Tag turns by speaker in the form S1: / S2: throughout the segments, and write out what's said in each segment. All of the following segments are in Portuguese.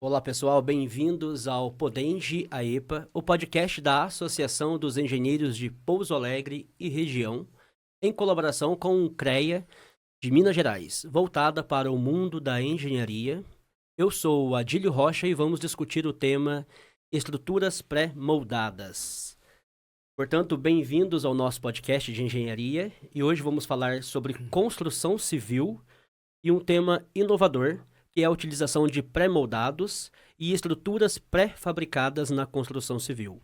S1: Olá pessoal, bem-vindos ao Podenge AEPA, o podcast da Associação dos Engenheiros de Pouso Alegre e Região, em colaboração com o CREA de Minas Gerais, voltada para o mundo da engenharia. Eu sou o Adílio Rocha e vamos discutir o tema estruturas pré-moldadas. Portanto, bem-vindos ao nosso podcast de engenharia e hoje vamos falar sobre construção civil e um tema inovador, que é a utilização de pré-moldados e estruturas pré-fabricadas na construção civil.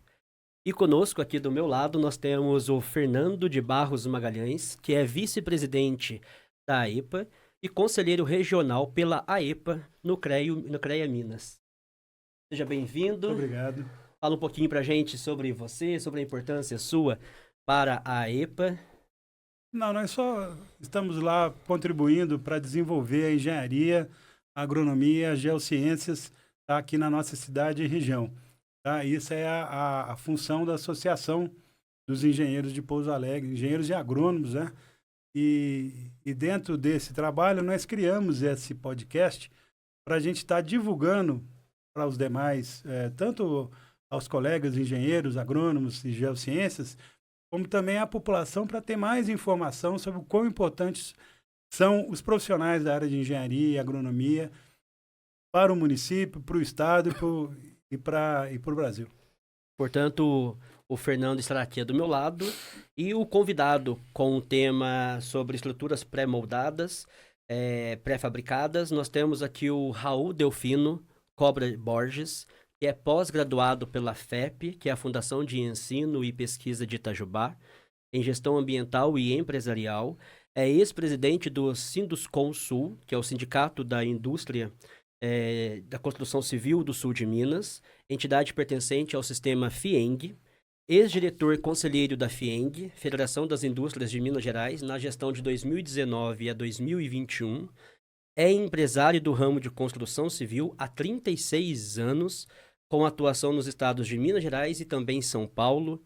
S1: E conosco, aqui do meu lado, nós temos o Fernando de Barros Magalhães, que é vice-presidente da AEPA e conselheiro regional pela AEPA no CREA Minas. Seja
S2: Muito
S1: bem-vindo.
S2: obrigado.
S1: Fala um pouquinho pra gente sobre você, sobre a importância sua para a AEPA.
S2: Não, nós só estamos lá contribuindo para desenvolver a engenharia, a agronomia, as geociências aqui na nossa cidade e região. Tá? Isso é a função da Associação dos Engenheiros de Pouso Alegre, engenheiros e agrônomos, né? E dentro desse trabalho nós criamos esse podcast para a gente estar divulgando para os demais, tanto aos colegas engenheiros, agrônomos e geociências, como também à população para ter mais informação sobre o quão importantes são os profissionais da área de engenharia e agronomia para o município, para o estado e para o Brasil.
S1: Portanto, o Fernando estará aqui do meu lado e o convidado com o tema sobre estruturas pré-moldadas, pré-fabricadas. Nós temos aqui o Raul Delfino Cobra Borges, que é pós-graduado pela FEP, que é a Fundação de Ensino e Pesquisa de Itajubá, em Gestão Ambiental e Empresarial. É ex-presidente do Sinduscon-Sul, que é o Sindicato da Indústria da Construção Civil do Sul de Minas, entidade pertencente ao sistema FIENG, ex-diretor conselheiro da FIENG, Federação das Indústrias de Minas Gerais, na gestão de 2019 a 2021, é empresário do ramo de construção civil há 36 anos, com atuação nos estados de Minas Gerais e também São Paulo,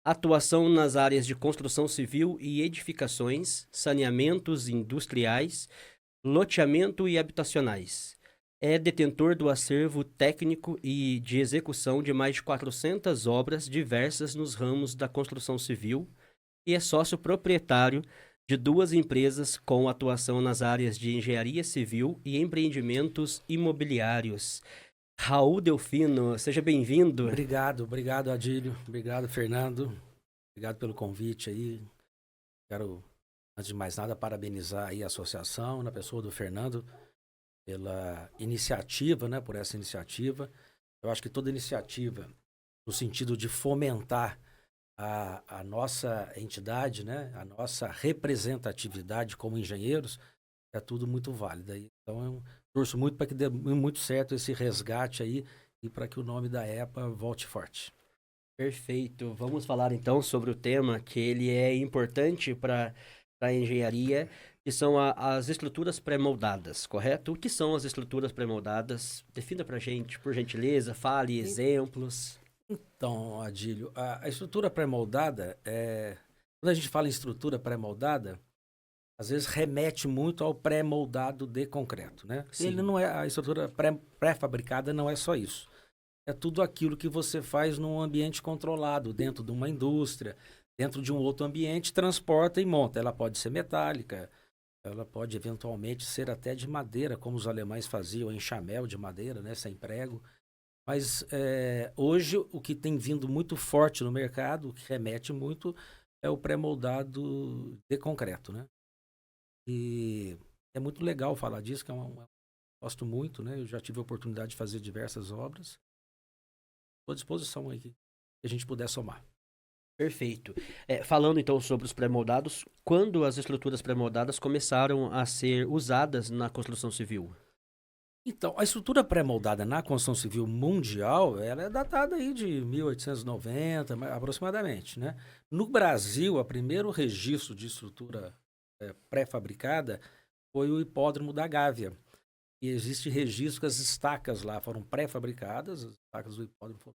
S1: atuação nas áreas de construção civil e edificações, saneamentos industriais, loteamento e habitacionais. É detentor do acervo técnico e de execução de mais de 400 obras diversas nos ramos da construção civil e é sócio proprietário de duas empresas com atuação nas áreas de engenharia civil e empreendimentos imobiliários. Raul Delfino, seja bem-vindo.
S3: Obrigado, Adílio. Obrigado, Fernando. Obrigado pelo convite aí. Quero, antes de mais nada, parabenizar aí a associação, na pessoa do Fernando, pela iniciativa, né, por essa iniciativa. Eu acho que toda iniciativa, no sentido de fomentar a nossa entidade, né, a nossa representatividade como engenheiros, é tudo muito válido. Então, eu torço muito para que dê muito certo esse resgate aí e para que o nome da EPA volte forte.
S1: Perfeito. Vamos falar então sobre o tema que ele é importante para a engenharia, que são as estruturas pré-moldadas, correto? O que são as estruturas pré-moldadas? Defina para a gente, por gentileza, fale exemplos.
S3: Então, Adílio, a estrutura pré-moldada, quando a gente fala em estrutura pré-moldada, às vezes remete muito ao pré-moldado de concreto, né?
S1: Sim.
S3: Ele não é, a estrutura pré-fabricada não é só isso. É tudo aquilo que você faz num ambiente controlado, dentro de uma indústria, dentro de um outro ambiente, transporta e monta. Ela pode ser metálica, ela pode eventualmente ser até de madeira, como os alemães faziam, enxamel de madeira, né, sem prego. Mas hoje o que tem vindo muito forte no mercado, o que remete muito, é o pré-moldado de concreto, né? E é muito legal falar disso, que gosto muito, né? Eu já tive a oportunidade de fazer diversas obras. Estou à disposição aí que a gente puder somar.
S1: Perfeito. Falando então sobre os pré-moldados, quando as estruturas pré-moldadas começaram a ser usadas na construção civil?
S3: Então, a estrutura pré-moldada na construção civil mundial, ela é datada aí de 1890, aproximadamente, né? No Brasil, o primeiro registro de estrutura pré-fabricada foi o hipódromo da Gávea. E existe registro que as estacas lá foram pré-fabricadas, as estacas do hipódromo foram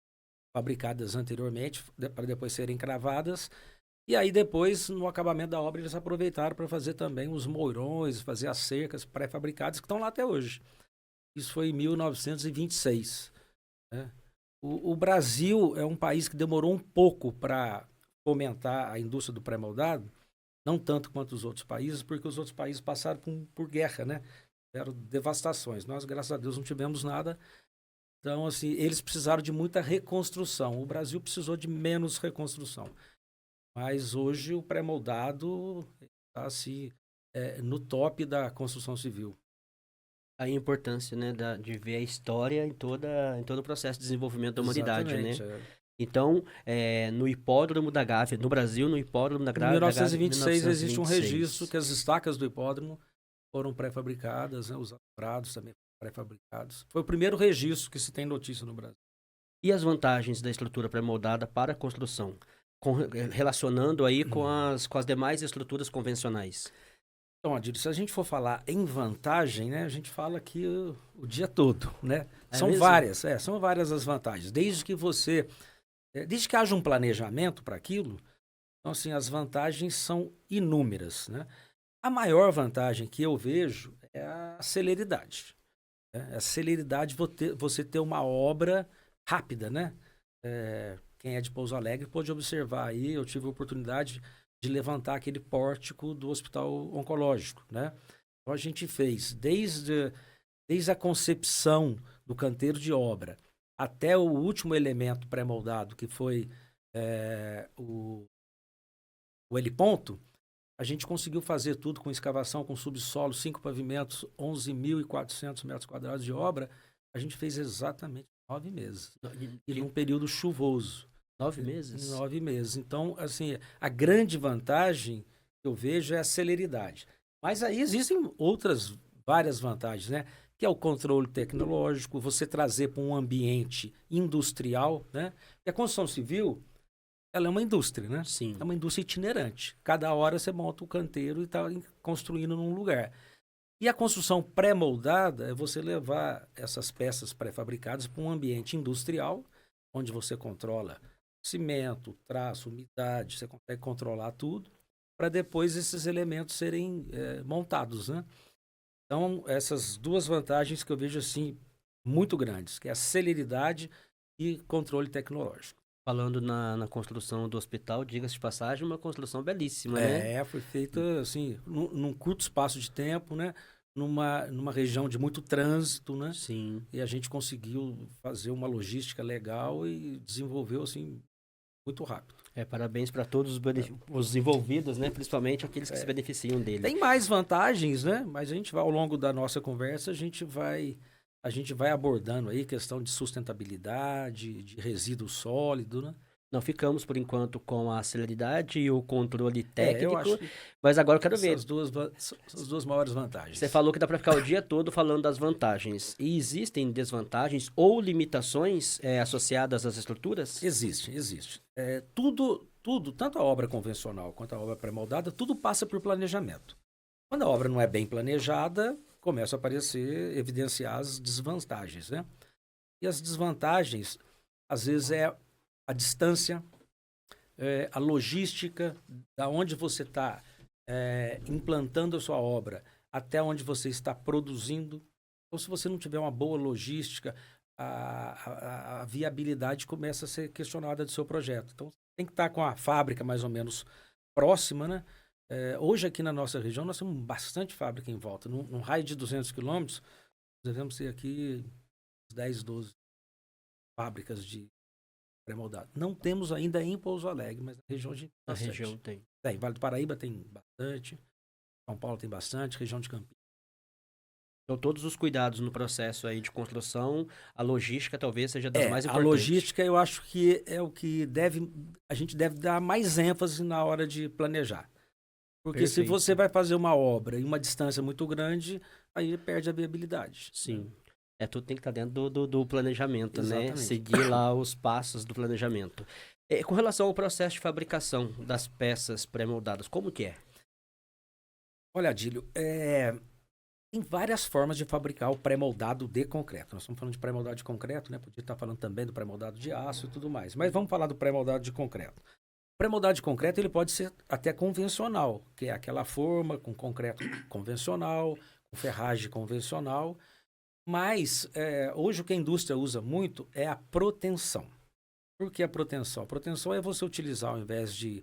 S3: fabricadas anteriormente, para depois serem cravadas. E aí depois, no acabamento da obra, eles aproveitaram para fazer também os mourões, fazer as cercas pré-fabricadas que estão lá até hoje. Isso foi em 1926. Né? O Brasil é um país que demorou um pouco para fomentar a indústria do pré-moldado, não tanto quanto os outros países, porque os outros países passaram por guerra, né? Tiveram devastações. Nós, graças a Deus, não tivemos nada. Então, assim, eles precisaram de muita reconstrução. O Brasil precisou de menos reconstrução. Mas hoje o pré-moldado está assim, no top da construção civil.
S1: A importância, né, de ver a história em todo o processo de desenvolvimento da humanidade, né?
S3: Exatamente,
S1: Então, no Hipódromo da Gávea, no Brasil, no Hipódromo da
S3: Em
S1: Gávea,
S3: 1926 existe um
S1: 1926.
S3: registro que as estacas do hipódromo foram pré-fabricadas, né? Os alambrados também foram pré-fabricados. Foi o primeiro registro que se tem notícia no Brasil.
S1: E as vantagens da estrutura pré-moldada para a construção, relacionando aí com as demais estruturas convencionais?
S3: Então, Adílio, se a gente for falar em vantagem, né, a gente fala aqui o dia todo, né?
S1: É
S3: São
S1: mesmo?
S3: várias as vantagens. Desde que haja um planejamento para aquilo, então, assim, as vantagens são inúmeras, né? A maior vantagem que eu vejo é a celeridade. Né? A celeridade, você ter uma obra rápida, né? Quem é de Pouso Alegre pode observar aí, eu tive a oportunidade de levantar aquele pórtico do hospital oncológico, né? Então a gente fez desde a concepção do canteiro de obra até o último elemento pré-moldado, que foi o heliponto, a gente conseguiu fazer tudo com escavação, com subsolo, 5 pavimentos, 11.400 metros quadrados de obra. A gente fez exatamente 9 meses. E num período chuvoso.
S1: 9 meses?
S3: 9 meses. Então, assim, a grande vantagem que eu vejo é a celeridade. Mas aí existem várias vantagens, né? Que é o controle tecnológico, você trazer para um ambiente industrial, né? E a construção civil, ela é uma indústria, né?
S1: Sim.
S3: É uma indústria itinerante. Cada hora você monta o canteiro e está construindo num lugar. E a construção pré-moldada é você levar essas peças pré-fabricadas para um ambiente industrial, onde você controla cimento, traço, umidade, você consegue controlar tudo, para depois esses elementos serem montados, né? Então, essas duas vantagens que eu vejo, assim, muito grandes, que é a celeridade e controle tecnológico.
S1: Falando na construção do hospital, diga-se de passagem, uma construção belíssima, né?
S3: Foi feita, assim, num curto espaço de tempo, né? Numa região de muito trânsito, né?
S1: Sim.
S3: E a gente conseguiu fazer uma logística legal e desenvolveu, assim, muito rápido.
S1: Parabéns para todos os envolvidos, né? Principalmente aqueles que se beneficiam dele.
S3: Tem mais vantagens, né? Mas a gente vai, ao longo da nossa conversa, a gente vai abordando aí questão de sustentabilidade, de resíduo sólido, né?
S1: Não ficamos, por enquanto, com a celeridade e o controle técnico,
S3: eu acho que
S1: mas agora eu quero ver.
S3: Essas duas maiores vantagens.
S1: Você falou que dá para ficar o dia todo falando das vantagens. E existem desvantagens ou limitações associadas às estruturas?
S3: Existe. Tudo, tanto a obra convencional quanto a obra pré-moldada, tudo passa por planejamento. Quando a obra não é bem planejada, começam a aparecer, evidenciar as desvantagens, né? E as desvantagens, às vezes, é a distância, a logística, da onde você está implantando a sua obra até onde você está produzindo. Então, se você não tiver uma boa logística, a viabilidade começa a ser questionada do seu projeto. Então, tem que estar com a fábrica mais ou menos próxima, né? Hoje, aqui na nossa região, nós temos bastante fábrica em volta. Num raio de 200 quilômetros, devemos ter aqui 10, 12 fábricas de pré-moldado. Não temos ainda em Pouso Alegre, mas na região a gente tem bastante.
S1: Na região tem.
S3: Tem. Vale do Paraíba tem bastante. São Paulo tem bastante. Região de Campinas.
S1: Então, todos os cuidados no processo aí de construção, a logística talvez seja das mais
S3: A
S1: importantes.
S3: logística eu acho que é o que a gente deve dar mais ênfase na hora de planejar. Porque
S1: Perfeito.
S3: se você vai fazer uma obra em uma distância muito grande, aí perde a viabilidade.
S1: Sim. Tudo tem que estar dentro do planejamento,
S3: Exatamente.
S1: né? Seguir lá os passos do planejamento. Com relação ao processo de fabricação das peças pré-moldadas, como que é?
S3: Olha, Adílio, tem várias formas de fabricar o pré-moldado de concreto. Nós estamos falando de pré-moldado de concreto, né? Podia estar falando também do pré-moldado de aço e tudo mais. Mas vamos falar do pré-moldado de concreto. O pré-moldado de concreto ele pode ser até convencional, que é aquela forma com concreto convencional, com ferragem convencional. Mas hoje o que a indústria usa muito é a proteção. Por que a proteção? A proteção é você utilizar, ao invés de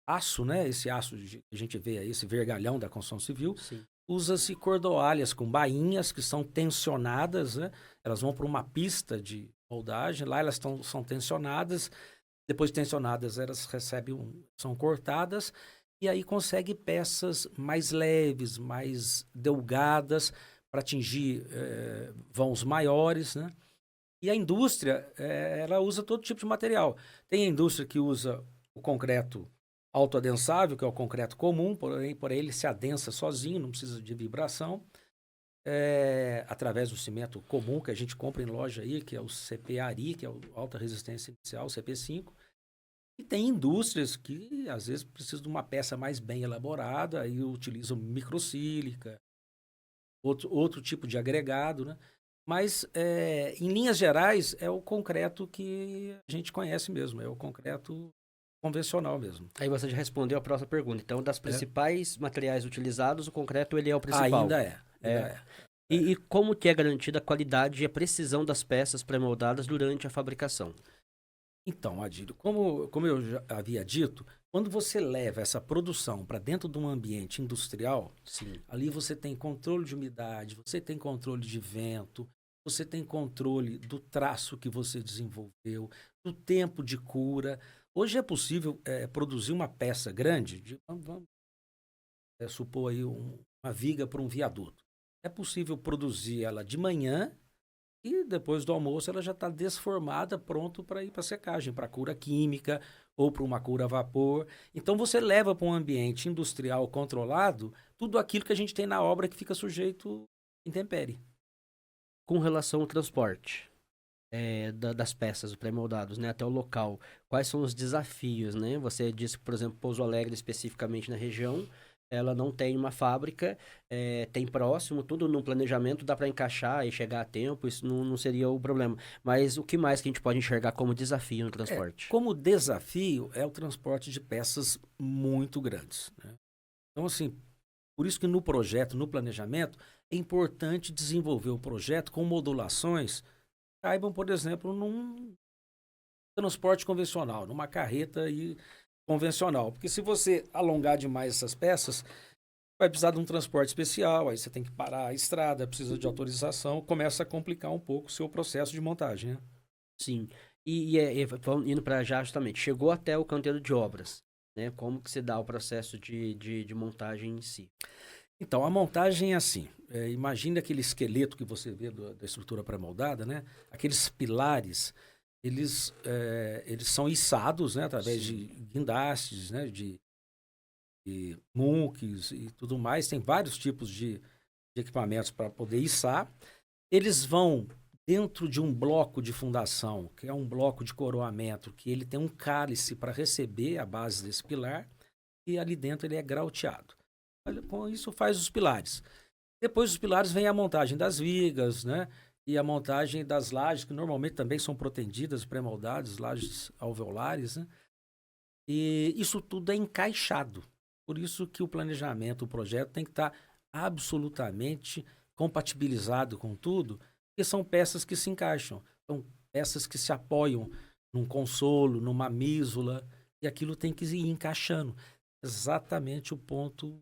S3: aço, né? Esse aço que a gente vê aí, esse vergalhão da construção civil,
S1: Sim.
S3: usa-se cordoalhas com bainhas que são tensionadas, né? Elas vão para uma pista de moldagem, lá elas são tensionadas, depois de tensionadas elas são cortadas, e aí consegue peças mais leves, mais delgadas, para atingir vãos maiores, né? E a indústria, ela usa todo tipo de material. Tem a indústria que usa o concreto autoadensável, que é o concreto comum, porém ele se adensa sozinho, não precisa de vibração, através do cimento comum que a gente compra em loja aí, que é o CP-ARI, que é o alta resistência inicial, CP5. E tem indústrias que, às vezes, precisam de uma peça mais bem elaborada, aí utilizam microsílica, outro tipo de agregado, né? Mas, em linhas gerais, é o concreto que a gente conhece mesmo, é o concreto convencional mesmo.
S1: Aí você já respondeu a próxima pergunta. Então, das principais materiais utilizados, o concreto ele é o principal.
S3: Ainda é.
S1: E como que é garantida a qualidade e a precisão das peças pré-moldadas durante a fabricação?
S3: Então, Adílio, como eu já havia dito, quando você leva essa produção para dentro de um ambiente industrial,
S1: Sim.
S3: ali você tem controle de umidade, você tem controle de vento, você tem controle do traço que você desenvolveu, do tempo de cura. Hoje é possível produzir uma peça grande, vamos supor aí uma viga para um viaduto. É possível produzir ela de manhã e depois do almoço ela já está desformada, pronto para ir para secagem, para cura química ou para uma cura a vapor. Então você leva para um ambiente industrial controlado tudo aquilo que a gente tem na obra que fica sujeito à intempérie.
S1: Com relação ao transporte das peças pré-moldados, né, até o local, quais são os desafios, né? Você disse que, por exemplo, Pouso Alegre, especificamente na região, ela não tem uma fábrica, tem próximo, tudo no planejamento, dá para encaixar e chegar a tempo, isso não seria o problema. Mas o que mais que a gente pode enxergar como desafio no transporte?
S3: Como desafio é o transporte de peças muito grandes, né? Então, assim, por isso que no projeto, no planejamento, é importante desenvolver o projeto com modulações que caibam, por exemplo, num transporte convencional, numa carreta convencional. Porque se você alongar demais essas peças, vai precisar de um transporte especial, aí você tem que parar a estrada, precisa de autorização, começa a complicar um pouco o seu processo de montagem, né?
S1: Sim. Vamos indo para já justamente, chegou até o canteiro de obras, né? Como que se dá o processo de montagem em si?
S3: Então, a montagem é assim. Imagine aquele esqueleto que você vê da estrutura pré-moldada, né? Aqueles pilares, eles são içados, né? Através de guindastes, né? De muques e tudo mais. Tem vários tipos de equipamentos para poder içar. Eles vão dentro de um bloco de fundação, que é um bloco de coroamento, que ele tem um cálice para receber a base desse pilar, e ali dentro ele é grauteado. Com isso faz os pilares. Depois dos pilares vem a montagem das vigas, né? E a montagem das lajes, que normalmente também são protendidas, pré-moldadas, lajes alveolares, né? E isso tudo é encaixado. Por isso que o planejamento, o projeto tem que estar absolutamente compatibilizado com tudo, porque são peças que se encaixam. São peças que se apoiam num consolo, numa mísula, e aquilo tem que ir encaixando. Exatamente o ponto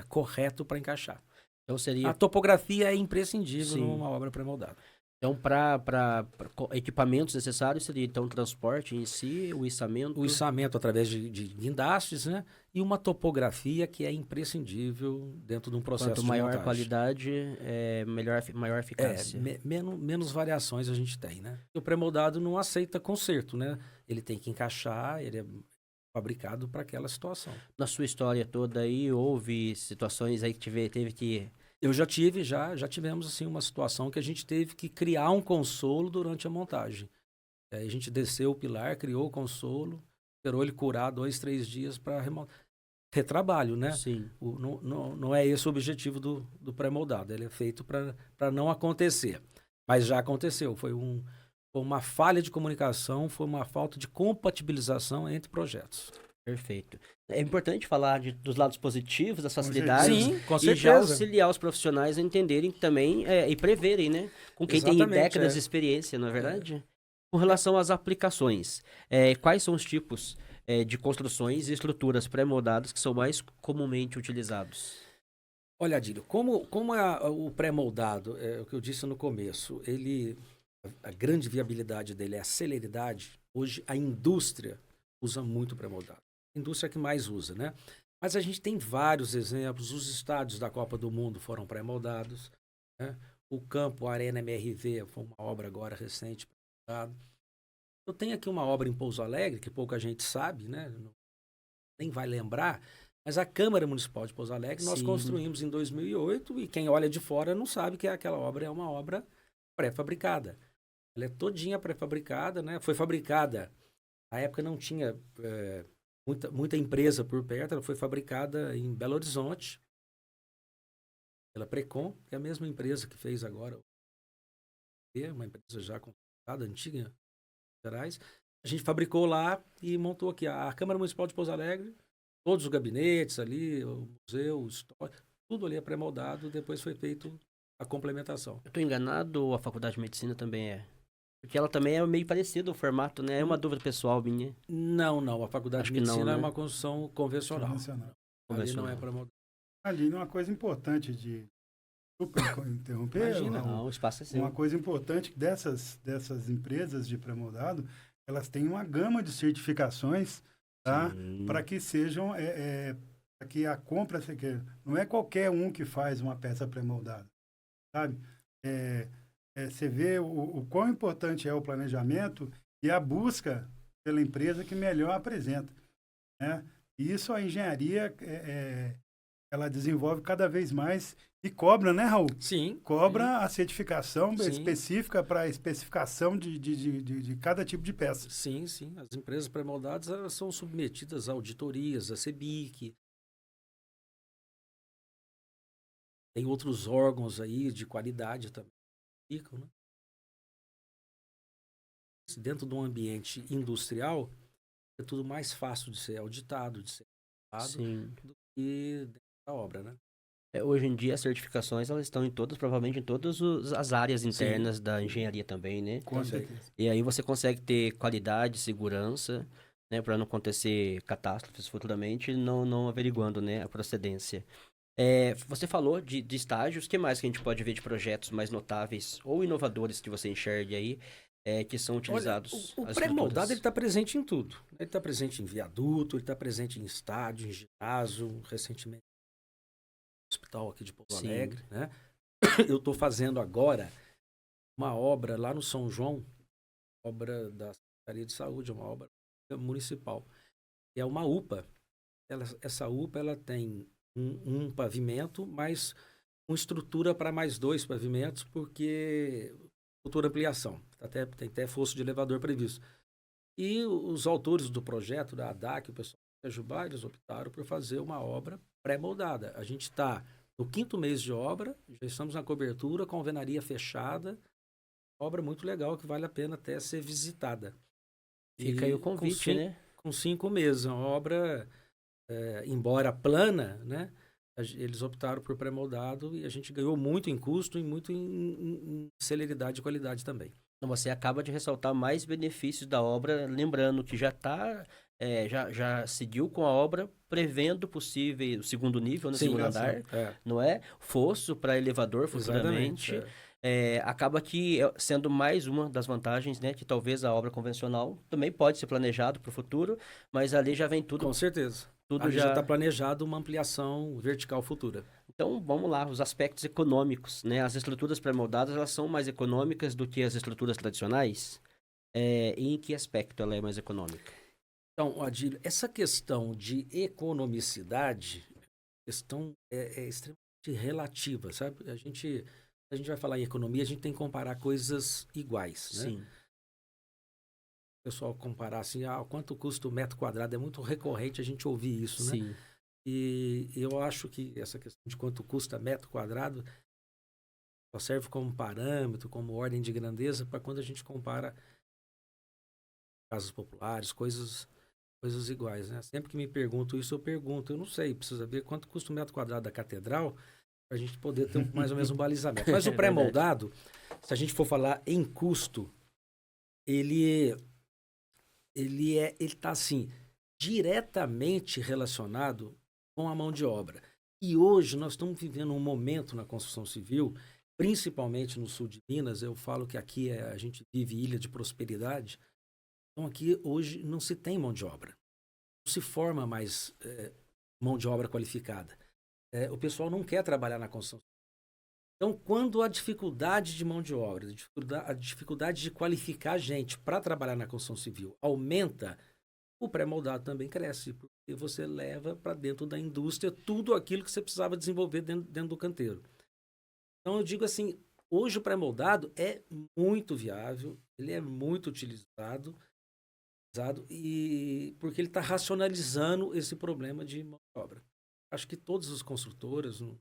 S3: correto para encaixar.
S1: Então seria...
S3: A topografia é imprescindível
S1: Sim.
S3: numa obra pré-moldada.
S1: Então, para equipamentos necessários, seria então o transporte em si, o içamento...
S3: O içamento através de guindastes, né? E uma topografia que é imprescindível dentro de um processo
S1: Quanto
S3: de
S1: maior
S3: montagem.
S1: a qualidade, maior eficácia.
S3: Menos variações a gente tem, né? O pré-moldado não aceita conserto, né? Ele tem que encaixar, ele é fabricado para aquela situação.
S1: Na sua história toda aí, houve situações aí que teve que...
S3: Eu já tivemos assim uma situação que a gente teve que criar um consolo durante a montagem. Aí a gente desceu o pilar, criou o consolo, esperou ele curar 2, 3 dias para remontar. Retrabalho, né?
S1: Sim.
S3: Não é esse o objetivo do pré-moldado. Ele é feito para não acontecer. Mas já aconteceu. Foi uma falha de comunicação, foi uma falta de compatibilização entre projetos.
S1: Perfeito. É importante falar dos lados positivos, das
S2: Com
S1: facilidades,
S3: Sim, com
S1: e já
S3: certeza.
S1: auxiliar os profissionais a entenderem também e preverem, né? Com quem tem
S3: Exatamente,
S1: décadas de experiência, não é verdade? Com relação às aplicações, quais são os tipos de construções e estruturas pré-moldadas que são mais comumente utilizados?
S3: Olha, Adílio, como o pré-moldado, é o que eu disse no começo, a grande viabilidade dele é a celeridade. Hoje a indústria usa muito pré-moldado. A indústria que mais usa, né? Mas a gente tem vários exemplos. Os estádios da Copa do Mundo foram pré-moldados, né? O campo Arena MRV foi uma obra agora recente pré-moldado. Eu tenho aqui uma obra em Pouso Alegre, que pouca gente sabe, né? Nem vai lembrar, mas a Câmara Municipal de Pouso Alegre nós
S1: Sim.
S3: construímos em 2008 e quem olha de fora não sabe que aquela obra é uma obra pré-fabricada. Ela é todinha pré-fabricada, né? Foi fabricada, na época não tinha muita empresa por perto, ela foi fabricada em Belo Horizonte, pela Precon, que é a mesma empresa que fez agora, uma empresa já consolidada, antiga, em Minas Gerais. A gente fabricou lá e montou aqui a Câmara Municipal de Pouso Alegre, todos os gabinetes ali, o museu, o histórico, tudo ali é pré-moldado, depois foi feito a complementação.
S1: Eu estou enganado ou a Faculdade de Medicina também é? Porque ela também é meio parecida o formato, né? É uma dúvida pessoal minha.
S3: Não, a Faculdade
S1: Acho
S3: de
S1: que não,
S3: Medicina é
S1: né?
S3: uma construção convencional.
S2: Convencional.
S3: Ali não é
S1: Convencional.
S3: pré-moldado.
S2: Aline, uma coisa importante de... Desculpa interromper,
S3: Imagina.
S2: Raul.
S1: Não, o espaço é seu.
S2: Uma coisa importante dessas empresas de pré-moldado, elas têm uma gama de certificações, tá?
S1: Sim.
S2: Para que sejam, para que a compra, não é qualquer um que faz uma peça pré-moldada, sabe? Você vê o quão importante é o planejamento e a busca pela empresa que melhor apresenta, né? E isso a engenharia, ela desenvolve cada vez mais e cobra, né, Raul?
S3: Sim.
S2: Cobra a certificação
S3: Sim.
S2: específica para a especificação de cada tipo de peça.
S3: Sim. As empresas pré-moldadas elas são submetidas a auditorias, a CEBIC. Tem outros órgãos aí de qualidade também. Ficam, né? Dentro de um ambiente industrial, é tudo mais fácil de ser auditado, de ser auditado
S1: Sim.
S3: do que dentro da obra, né?
S1: Hoje em dia as certificações elas estão provavelmente em todas as áreas internas
S3: Sim.
S1: da engenharia também, né?
S2: Com
S3: Também.
S2: certeza.
S1: E aí você consegue ter qualidade, segurança, né? Para não acontecer catástrofes futuramente, não averiguando, né, a procedência. Você falou de estágios, o que mais que a gente pode ver de projetos mais notáveis ou inovadores que você enxergue aí, que são utilizados
S3: Olha, o
S1: as
S3: pré-moldado
S1: estruturas?
S3: ele está presente em tudo. Ele está presente em viaduto, ele está presente em estádio, em ginásio, recentemente no hospital aqui de Pouso
S1: Sim.
S3: Alegre, né? Eu estou fazendo agora uma obra lá no São João, obra da Secretaria de Saúde, uma obra municipal. É uma UPA. Essa UPA ela tem um pavimento, mas uma estrutura para mais 2 pavimentos, porque futura ampliação. Tem até fosso de elevador previsto. E os autores do projeto, da ADAC, o pessoal da Jubá, eles optaram por fazer uma obra pré-moldada. A gente está no 5º mês de obra, já estamos na cobertura, com a alvenaria fechada. Obra muito legal que vale a pena até ser visitada.
S1: Fica aí o convite, né?
S3: Com 5 meses. Uma obra, embora plana, né? Eles optaram por pré-moldado e a gente ganhou muito em custo e muito em celeridade e qualidade também.
S1: Então você acaba de ressaltar mais benefícios da obra, lembrando que já seguiu com a obra, prevendo possível o segundo nível, no
S3: Sim,
S1: segundo andar, não é? Fosso para elevador futuramente.
S3: Exatamente,
S1: Acaba que sendo mais uma das vantagens, né? Que talvez a obra convencional também pode ser planejado para o futuro, mas ali já vem tudo.
S3: Com certeza.
S1: Tudo
S3: Ali já está planejado uma ampliação vertical futura.
S1: Então, vamos lá, os aspectos econômicos, né? As estruturas pré-moldadas, elas são mais econômicas do que as estruturas tradicionais? E em que aspecto ela é mais econômica?
S3: Então, Adílio, essa questão de economicidade, questão é extremamente relativa, sabe? A gente vai falar em economia, a gente tem que comparar coisas iguais, né?
S1: Sim.
S3: O pessoal comparar assim, quanto custa o metro quadrado, é muito recorrente a gente ouvir isso, né?
S1: Sim.
S3: E eu acho que essa questão de quanto custa metro quadrado só serve como parâmetro, como ordem de grandeza para quando a gente compara casas populares, coisas coisas iguais, né? Sempre que me perguntam isso, eu pergunto. Eu não sei, precisa ver quanto custa o metro quadrado da catedral para a gente poder ter mais ou menos um balizamento. Mas o pré-moldado, se a gente for falar em custo, ele está assim, diretamente relacionado com a mão de obra. E hoje nós estamos vivendo um momento na construção civil, principalmente no sul de Minas. Eu falo que aqui a gente vive ilha de prosperidade. Então aqui hoje não se tem mão de obra. Não se forma mais mão de obra qualificada. O pessoal não quer trabalhar na construção. Então, quando a dificuldade de mão de obra, a dificuldade de qualificar gente para trabalhar na construção civil aumenta, o pré-moldado também cresce, porque você leva para dentro da indústria tudo aquilo que você precisava desenvolver dentro do canteiro. Então, eu digo assim, hoje o pré-moldado é muito viável, ele é muito utilizado, e porque ele está racionalizando esse problema de mão de obra. Acho que todas as construtoras, não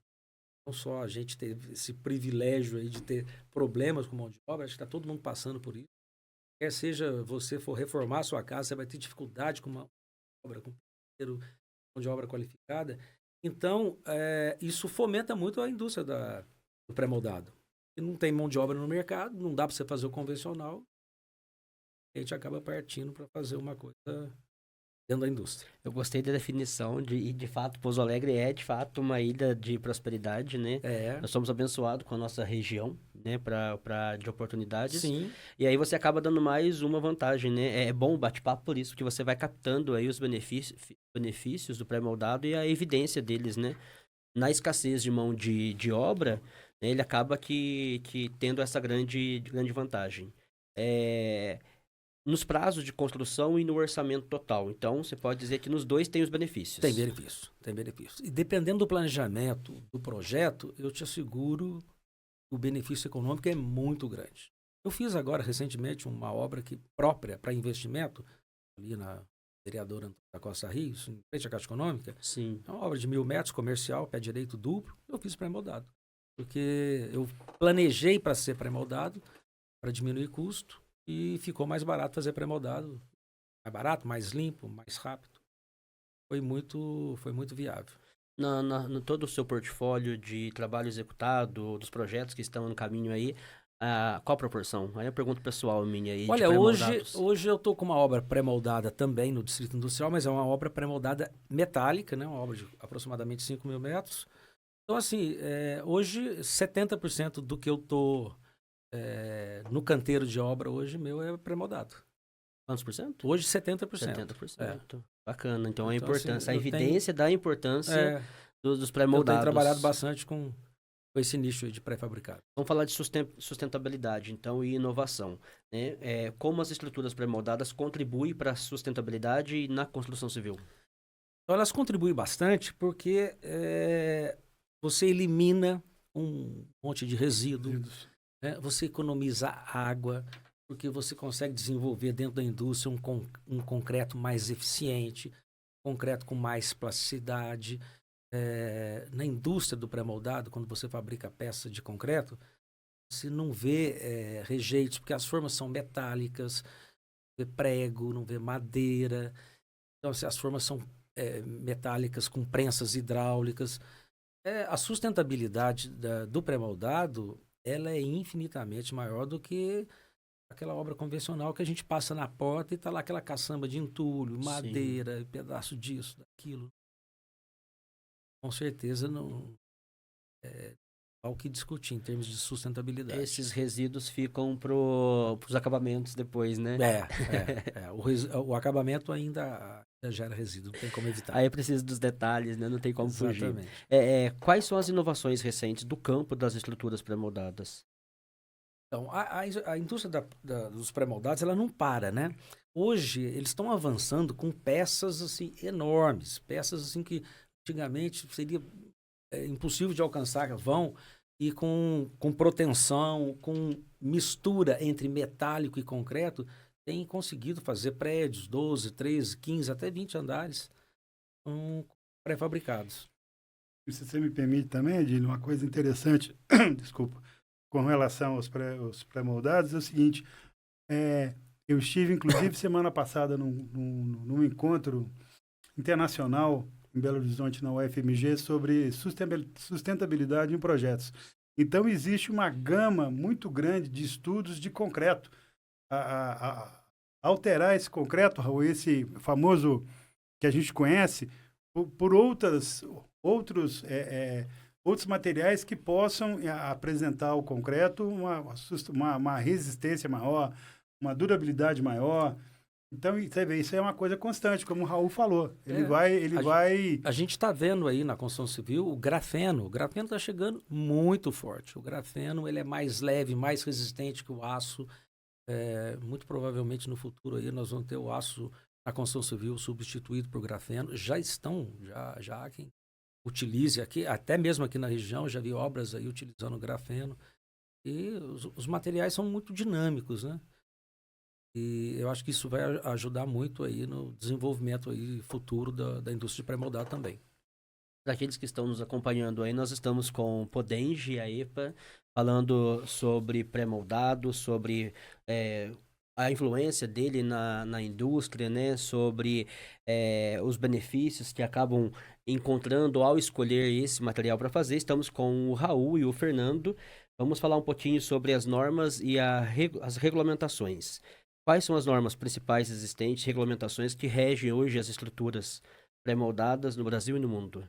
S3: só a gente teve esse privilégio aí de ter problemas com mão de obra, acho que está todo mundo passando por isso. Quer seja você for reformar a sua casa, você vai ter dificuldade com uma obra, com mão de obra qualificada. Então, isso fomenta muito a indústria do pré-moldado. E não tem mão de obra no mercado, não dá para você fazer o convencional, a gente acaba partindo para fazer uma coisa dentro da indústria.
S1: Eu gostei da definição de fato, Pouso Alegre é de fato uma ilha de prosperidade, né? Nós somos abençoados com a nossa região, né? De oportunidades.
S3: Sim.
S1: E aí você acaba dando mais uma vantagem, né? É bom o bate-papo por isso, porque você vai captando aí os benefícios do pré-moldado e a evidência deles, né? Na escassez de mão de obra, né, ele acaba que tendo essa grande vantagem. Nos prazos de construção e no orçamento total. Então, você pode dizer que nos dois tem os benefícios.
S3: Tem benefício. E dependendo do planejamento do projeto, eu te asseguro que o benefício econômico é muito grande. Eu fiz agora, recentemente, uma obra própria para investimento, ali na vereadora Antônio da Costa Rios, em frente à Caixa Econômica.
S1: Sim.
S3: É uma obra de 1.000 metros, comercial, pé direito duplo. Eu fiz pré-moldado. Porque eu planejei para ser pré-moldado, para diminuir custo. E ficou mais barato fazer pré-moldado. Mais barato, mais limpo, mais rápido. Foi muito viável.
S1: No todo o seu portfólio de trabalho executado, dos projetos que estão no caminho aí, qual a proporção? Aí eu pergunto pessoal minha aí.
S3: Olha, hoje eu estou com uma obra pré-moldada também no Distrito Industrial, mas é uma obra pré-moldada metálica, né? Uma obra de aproximadamente 5.000 metros. Então, assim, hoje 70% do que eu estou... no canteiro de obra hoje, meu é pré-moldado.
S1: Quantos por cento?
S3: Hoje 70%.
S1: 70%. Bacana. Então, a
S3: Então,
S1: importância,
S3: assim,
S1: a evidência da importância dos
S3: eu
S1: pré-moldados.
S3: tenho trabalhado bastante com esse nicho aí de pré-fabricado.
S1: Vamos falar de sustentabilidade, então, e inovação. Né? Como as estruturas pré-moldadas contribuem para a sustentabilidade na construção civil?
S3: Então, elas contribuem bastante porque você elimina um monte de resíduos. Você economiza água, porque você consegue desenvolver dentro da indústria um concreto mais eficiente, concreto com mais plasticidade. Na indústria do pré-moldado, quando você fabrica peça de concreto, você não vê rejeitos, porque as formas são metálicas, não vê prego, não vê madeira. Então, as formas são metálicas com prensas hidráulicas. A sustentabilidade do pré-moldado ela é infinitamente maior do que aquela obra convencional que a gente passa na porta e está lá aquela caçamba de entulho, madeira, pedaço disso, daquilo. Com certeza não há o que discutir em termos de sustentabilidade.
S1: Esses resíduos ficam para os acabamentos depois, né?
S3: O acabamento ainda gera resíduo, não tem como evitar.
S1: Aí precisa dos detalhes, né? Não tem como fugir. Quais são as inovações recentes do campo das estruturas pré-moldadas?
S3: Então, a indústria dos pré-moldados, ela não para, né? Hoje, eles estão avançando com peças, assim, enormes. Peças, assim, que antigamente seria impossível de alcançar, e com proteção, com mistura entre metálico e concreto, tem conseguido fazer prédios, 12, 13, 15, até 20 andares pré-fabricados.
S2: Se você me permite também, Adílio, uma coisa interessante, desculpa, com relação aos pré-moldados, é o seguinte, Eu estive, inclusive, semana passada num encontro internacional em Belo Horizonte, na UFMG, sobre sustentabilidade em projetos. Então, existe uma gama muito grande de estudos de concreto. Alterar esse concreto, Raul, esse famoso que a gente conhece, por outros materiais que possam apresentar ao concreto uma resistência maior, uma durabilidade maior. Então, você vê, isso é uma coisa constante, como o Raul falou.
S3: A gente está vendo aí na construção civil o grafeno. O grafeno está chegando muito forte. O grafeno ele é mais leve, mais resistente que o aço. Muito provavelmente no futuro aí nós vamos ter o aço na construção civil substituído por grafeno. Já há quem utilize aqui, até mesmo aqui na região, já vi obras aí utilizando grafeno. E os materiais são muito dinâmicos, né? E eu acho que isso vai ajudar muito aí no desenvolvimento aí futuro da indústria de pré-moldado também.
S1: Para aqueles que estão nos acompanhando aí, nós estamos com o Podenge, a EPA, falando sobre pré-moldado, sobre a influência dele na indústria, né? Sobre os benefícios que acabam encontrando ao escolher esse material para fazer. Estamos com o Raul e o Fernando. Vamos falar um pouquinho sobre as normas e as regulamentações. Quais são as normas principais existentes, regulamentações que regem hoje as estruturas pré-moldadas no Brasil e no mundo?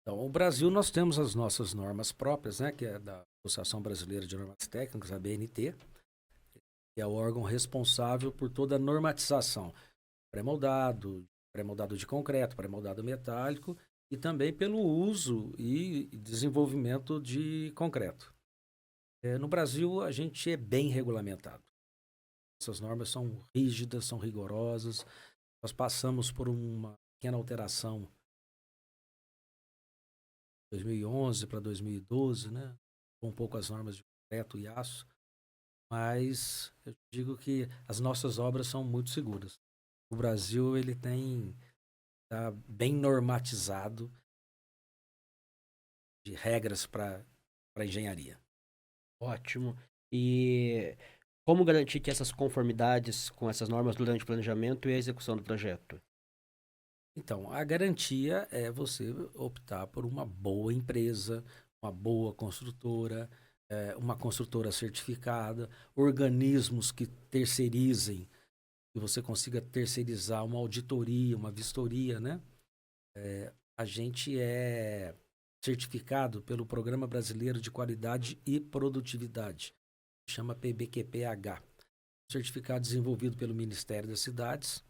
S3: Então, no Brasil nós temos as nossas normas próprias, né, que é da Associação Brasileira de Normas Técnicas, a BNT, que é o órgão responsável por toda a normatização pré-moldado de concreto, pré-moldado metálico e também pelo uso e desenvolvimento de concreto. No Brasil, a gente é bem regulamentado. Essas normas são rígidas, são rigorosas. Nós passamos por uma pequena alteração de 2011 para 2012, né? Um pouco as normas de concreto e aço. Mas eu digo que as nossas obras são muito seguras. O Brasil ele está bem normatizado de regras para engenharia.
S1: Ótimo. E como garantir que essas conformidades com essas normas durante o planejamento e a execução do projeto?
S3: Então, a garantia é você optar por uma boa empresa, uma boa construtora, uma construtora certificada, organismos que terceirizem, que você consiga terceirizar uma auditoria, uma vistoria, né? A gente é certificado pelo Programa Brasileiro de Qualidade e Produtividade, chama PBQPH, certificado desenvolvido pelo Ministério das Cidades,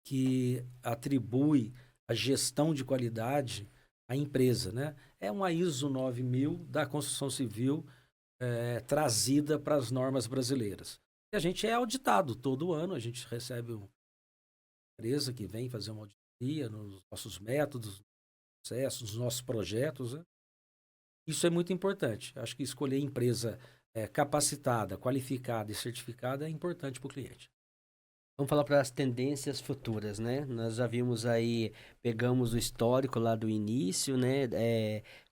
S3: que atribui a gestão de qualidade à empresa, né? É uma ISO 9000 da construção civil trazida para as normas brasileiras. E a gente é auditado todo ano, a gente recebe uma empresa que vem fazer uma auditoria nos nossos métodos, processos, nos nossos projetos, né? Isso é muito importante. Acho que escolher empresa capacitada, qualificada e certificada é importante para o cliente.
S1: Vamos falar para as tendências futuras, né? Nós já vimos aí, pegamos o histórico lá do início, né?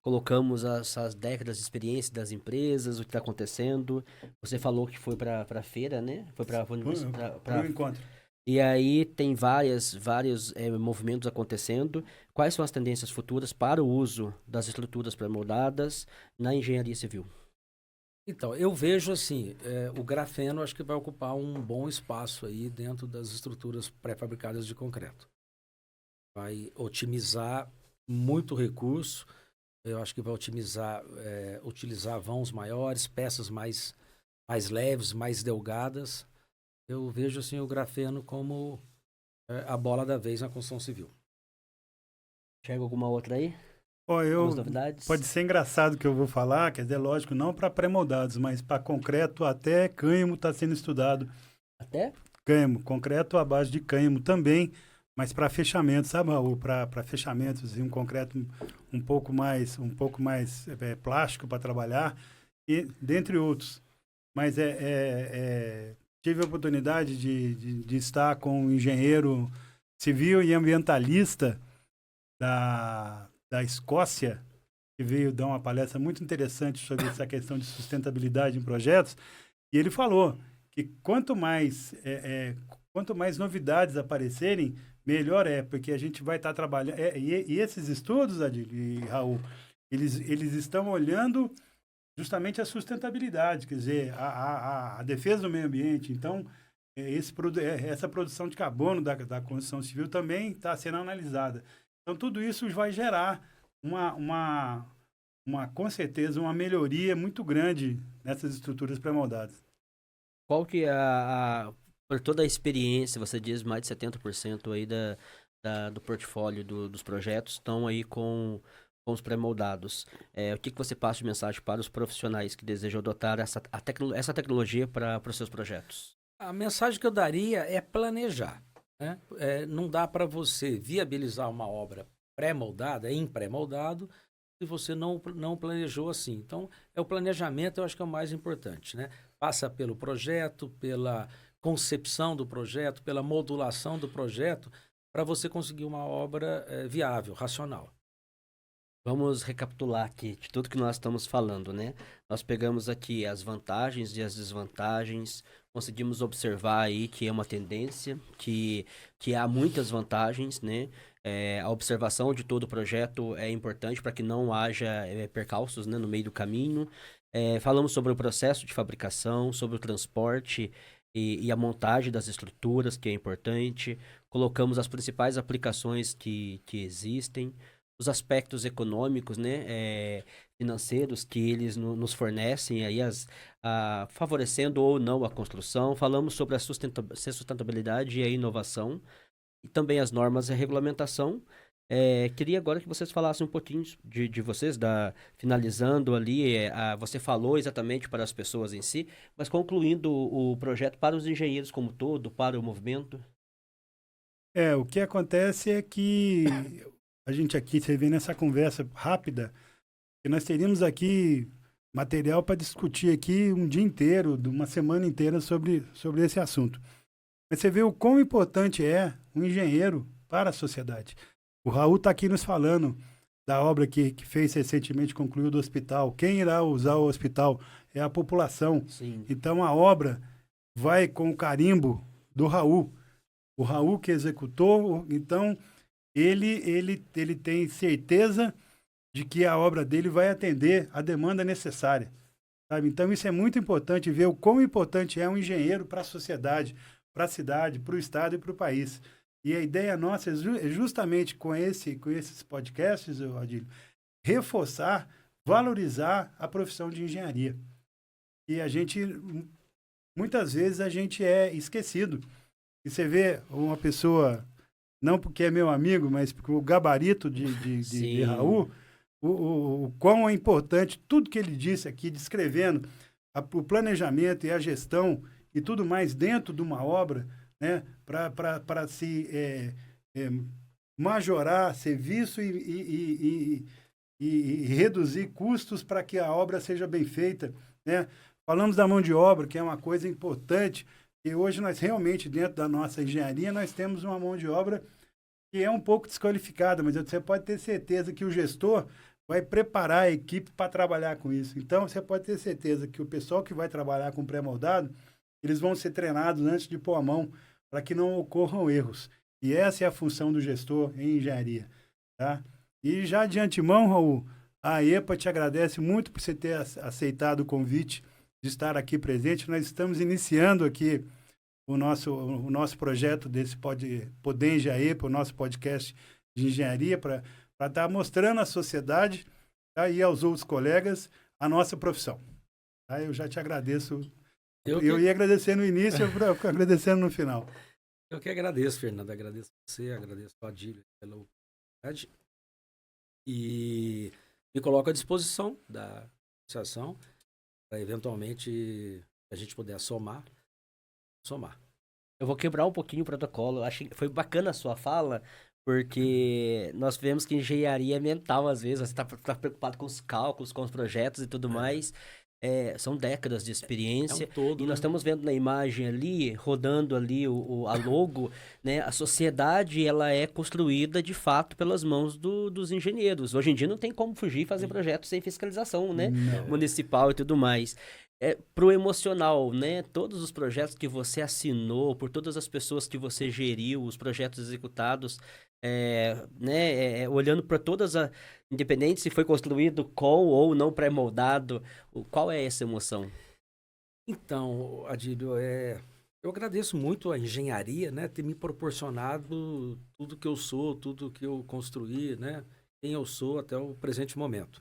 S1: Colocamos as décadas de experiência das empresas, o que está acontecendo. Você falou que foi para a feira, né? Foi para
S2: o encontro.
S1: E aí tem vários movimentos acontecendo. Quais são as tendências futuras para o uso das estruturas pré-moldadas na engenharia civil?
S3: Então, eu vejo assim, o grafeno acho que vai ocupar um bom espaço aí dentro das estruturas pré-fabricadas de concreto. Vai otimizar muito recurso, eu acho que vai utilizar vãos maiores, peças mais leves, mais delgadas. Eu vejo assim o grafeno como a bola da vez na construção civil.
S1: Chega alguma outra aí?
S2: Novidades? Pode ser engraçado que eu vou falar, quer dizer, lógico, não para pré-moldados, mas para concreto, até cânhamo está sendo estudado.
S1: Até?
S2: Cânhamo, concreto à base de cânhamo também, mas para fechamento, sabe, Raul? Para fechamentos, assim, um concreto um pouco mais plástico para trabalhar, e dentre outros. Mas tive a oportunidade de estar com um engenheiro civil e ambientalista da Escócia, que veio dar uma palestra muito interessante sobre essa questão de sustentabilidade em projetos, e ele falou que quanto mais novidades aparecerem, melhor é, porque a gente vai estar trabalhando. E esses estudos, Adílio e Raul, eles estão olhando justamente a sustentabilidade, quer dizer, a defesa do meio ambiente. Então, essa produção de carbono da construção civil também está sendo analisada. Então, tudo isso vai gerar com certeza, uma melhoria muito grande nessas estruturas pré-moldadas.
S1: Qual que é por toda a experiência, você diz mais de 70% aí do portfólio dos projetos estão aí com os pré-moldados. O que você passa de mensagem para os profissionais que desejam adotar essa tecnologia para os seus projetos?
S3: A mensagem que eu daria é planejar, né? Não dá para você viabilizar uma obra pré-moldada, em pré-moldado, se você não planejou assim. Então, o planejamento, eu acho que é o mais importante, né? Passa pelo projeto, pela concepção do projeto, pela modulação do projeto, para você conseguir uma obra viável, racional.
S1: Vamos recapitular aqui de tudo que nós estamos falando, né? Nós pegamos aqui as vantagens e as desvantagens, conseguimos observar aí que é uma tendência, que há muitas vantagens, né? A observação de todo o projeto é importante para que não haja percalços, né, no meio do caminho. Falamos sobre o processo de fabricação, sobre o transporte e a montagem das estruturas, que é importante. Colocamos as principais aplicações que existem. Os aspectos econômicos, né, financeiros que eles nos fornecem, aí favorecendo ou não a construção. Falamos sobre a sustentabilidade e a inovação, e também as normas e a regulamentação. Queria agora que vocês falassem um pouquinho de vocês, finalizando ali, você falou exatamente para as pessoas em si, mas concluindo o projeto para os engenheiros como todo, para o movimento.
S2: O que acontece é que a gente aqui, você vê nessa conversa rápida, que nós teríamos aqui material para discutir aqui um dia inteiro, uma semana inteira sobre esse assunto. Mas você vê o quão importante é um engenheiro para a sociedade. O Raul está aqui nos falando da obra que fez recentemente, concluiu do hospital. Quem irá usar o hospital é a população.
S1: Sim.
S2: Então a obra vai com o carimbo do Raul. O Raul que executou, então ele tem certeza de que a obra dele vai atender a demanda necessária, sabe? Então isso é muito importante, ver o quão importante é um engenheiro para a sociedade, para a cidade, para o estado e para o país. E a ideia nossa é justamente com esses podcasts, Adílio, reforçar, valorizar a profissão de engenharia. E muitas vezes a gente é esquecido. E você vê uma pessoa, não porque é meu amigo, mas porque o gabarito de Raul, o quão é importante tudo que ele disse aqui, descrevendo o planejamento e a gestão e tudo mais dentro de uma obra, né, para se majorar serviço e reduzir custos para que a obra seja bem feita, né? Falamos da mão de obra, que é uma coisa importante, e hoje nós realmente, dentro da nossa engenharia, nós temos uma mão de obra que é um pouco desqualificada, mas você pode ter certeza que o gestor vai preparar a equipe para trabalhar com isso. Então, você pode ter certeza que o pessoal que vai trabalhar com pré-moldado, eles vão ser treinados antes de pôr a mão, para que não ocorram erros. E essa é a função do gestor em engenharia, tá? E já de antemão, Raul, a EPA te agradece muito por você ter aceitado o convite de estar aqui presente. Nós estamos iniciando aqui o nosso projeto desse Podenja EPA, o nosso podcast de engenharia, para estar mostrando à sociedade, tá, e aos outros colegas a nossa profissão. Tá? Eu já te agradeço. Eu ia agradecer no início, eu fico agradecendo no final.
S3: Eu que agradeço, Fernando. Agradeço você, agradeço a Adílio pela oportunidade. E me coloco à disposição da associação para, eventualmente, a gente puder somar.
S1: Eu vou quebrar um pouquinho o protocolo. Acho que foi bacana a sua fala, porque nós vemos que engenharia é mental, às vezes. Você está preocupado com os cálculos, com os projetos e tudo mais. São décadas de experiência,
S3: todo,
S1: e nós estamos vendo na imagem ali, rodando ali a logo, né? A sociedade, ela é construída de fato pelas mãos dos engenheiros. Hoje em dia não tem como fugir e fazer projetos sem fiscalização, né? Municipal e tudo mais. pro emocional, né? Todos os projetos que você assinou, por todas as pessoas que você geriu, os projetos executados, né? Olhando para todas as... Independente se foi construído com ou não pré-moldado, qual é essa emoção?
S3: Então, Adílio, eu agradeço muito a engenharia, né, ter me proporcionado tudo que eu sou, tudo que eu construí, né, quem eu sou até o presente momento.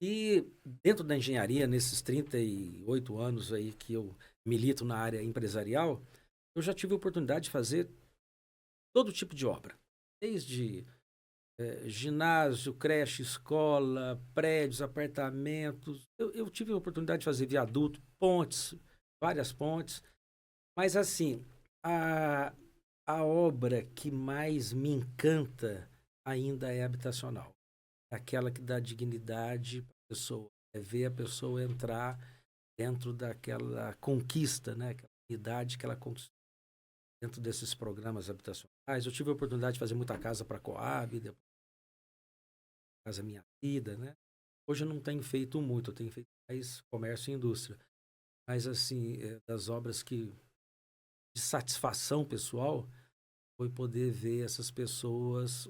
S3: E dentro da engenharia, nesses 38 anos aí que eu milito na área empresarial, eu já tive a oportunidade de fazer todo tipo de obra, desde ginásio, creche, escola, prédios, apartamentos. Eu tive a oportunidade de fazer viaduto, pontes, várias pontes. Mas assim, a obra que mais me encanta ainda é habitacional. É aquela que dá dignidade para a pessoa, é ver a pessoa entrar dentro daquela conquista, né? Aquela dignidade que ela conquistou dentro desses programas habitacionais. Eu tive a oportunidade de fazer muita casa para a Coab, depois Casa Minha Vida, né? Hoje eu não tenho feito muito, eu tenho feito mais comércio e indústria. Mas assim, das obras que de satisfação pessoal foi poder ver essas pessoas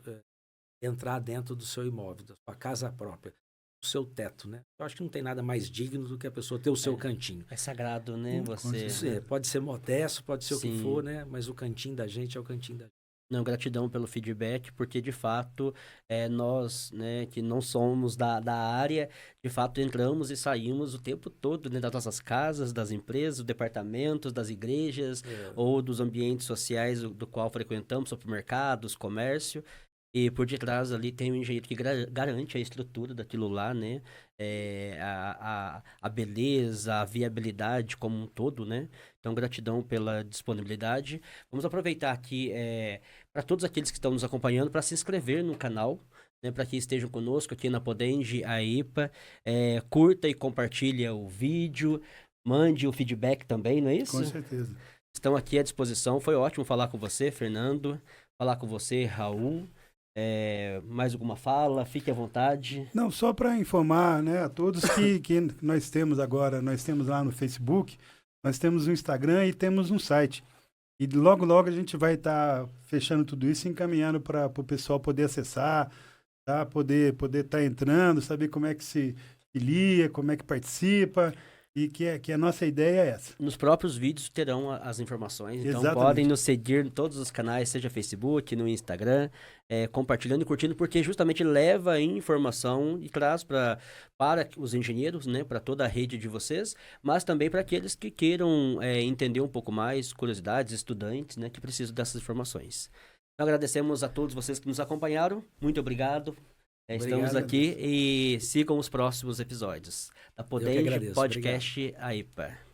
S3: entrar dentro do seu imóvel, da sua casa própria, do seu teto, né? Eu acho que não tem nada mais digno do que a pessoa ter o seu cantinho.
S1: É sagrado, né? Você...
S3: Isso pode ser modesto, pode ser o que
S1: Sim.
S3: for, né? Mas o cantinho da gente é o cantinho da gente.
S1: Não, gratidão pelo feedback, porque de fato nós, né, que não somos da área, de fato entramos e saímos o tempo todo, né, das nossas casas, das empresas, dos departamentos, das igrejas ou dos ambientes sociais do qual frequentamos, supermercados, comércio. E por detrás ali tem um engenheiro que garante a estrutura daquilo lá, né? A beleza, a viabilidade como um todo, né? Então, gratidão pela disponibilidade. Vamos aproveitar aqui para todos aqueles que estão nos acompanhando para se inscrever no canal, né? Para que estejam conosco aqui na Podenge, a IPA. Curta e compartilha o vídeo, mande o feedback também, não é isso?
S2: Com certeza.
S1: Estão aqui à disposição. Foi ótimo falar com você, Fernando. Falar com você, Raul. Mais alguma fala? Fique à vontade.
S2: Não, só para informar, né, a todos que nós temos agora, nós temos lá no Facebook, nós temos um Instagram e temos um site. E logo, logo a gente vai estar fechando tudo isso e encaminhando para o pessoal poder acessar, tá? Poder estar entrando, saber como é que se filia, como é que participa. E que a nossa ideia é essa.
S1: Nos próprios vídeos terão as informações, então
S2: Exatamente.
S1: podem nos seguir em todos os canais, seja Facebook, no Instagram, compartilhando e curtindo, porque justamente leva informação e traz para os engenheiros, né, para toda a rede de vocês, mas também para aqueles que queiram entender um pouco mais, curiosidades, estudantes, né, que precisam dessas informações. Então, agradecemos a todos vocês que nos acompanharam, muito obrigado. Estamos aqui e sigam os próximos episódios da Podenge Podcast AIPA.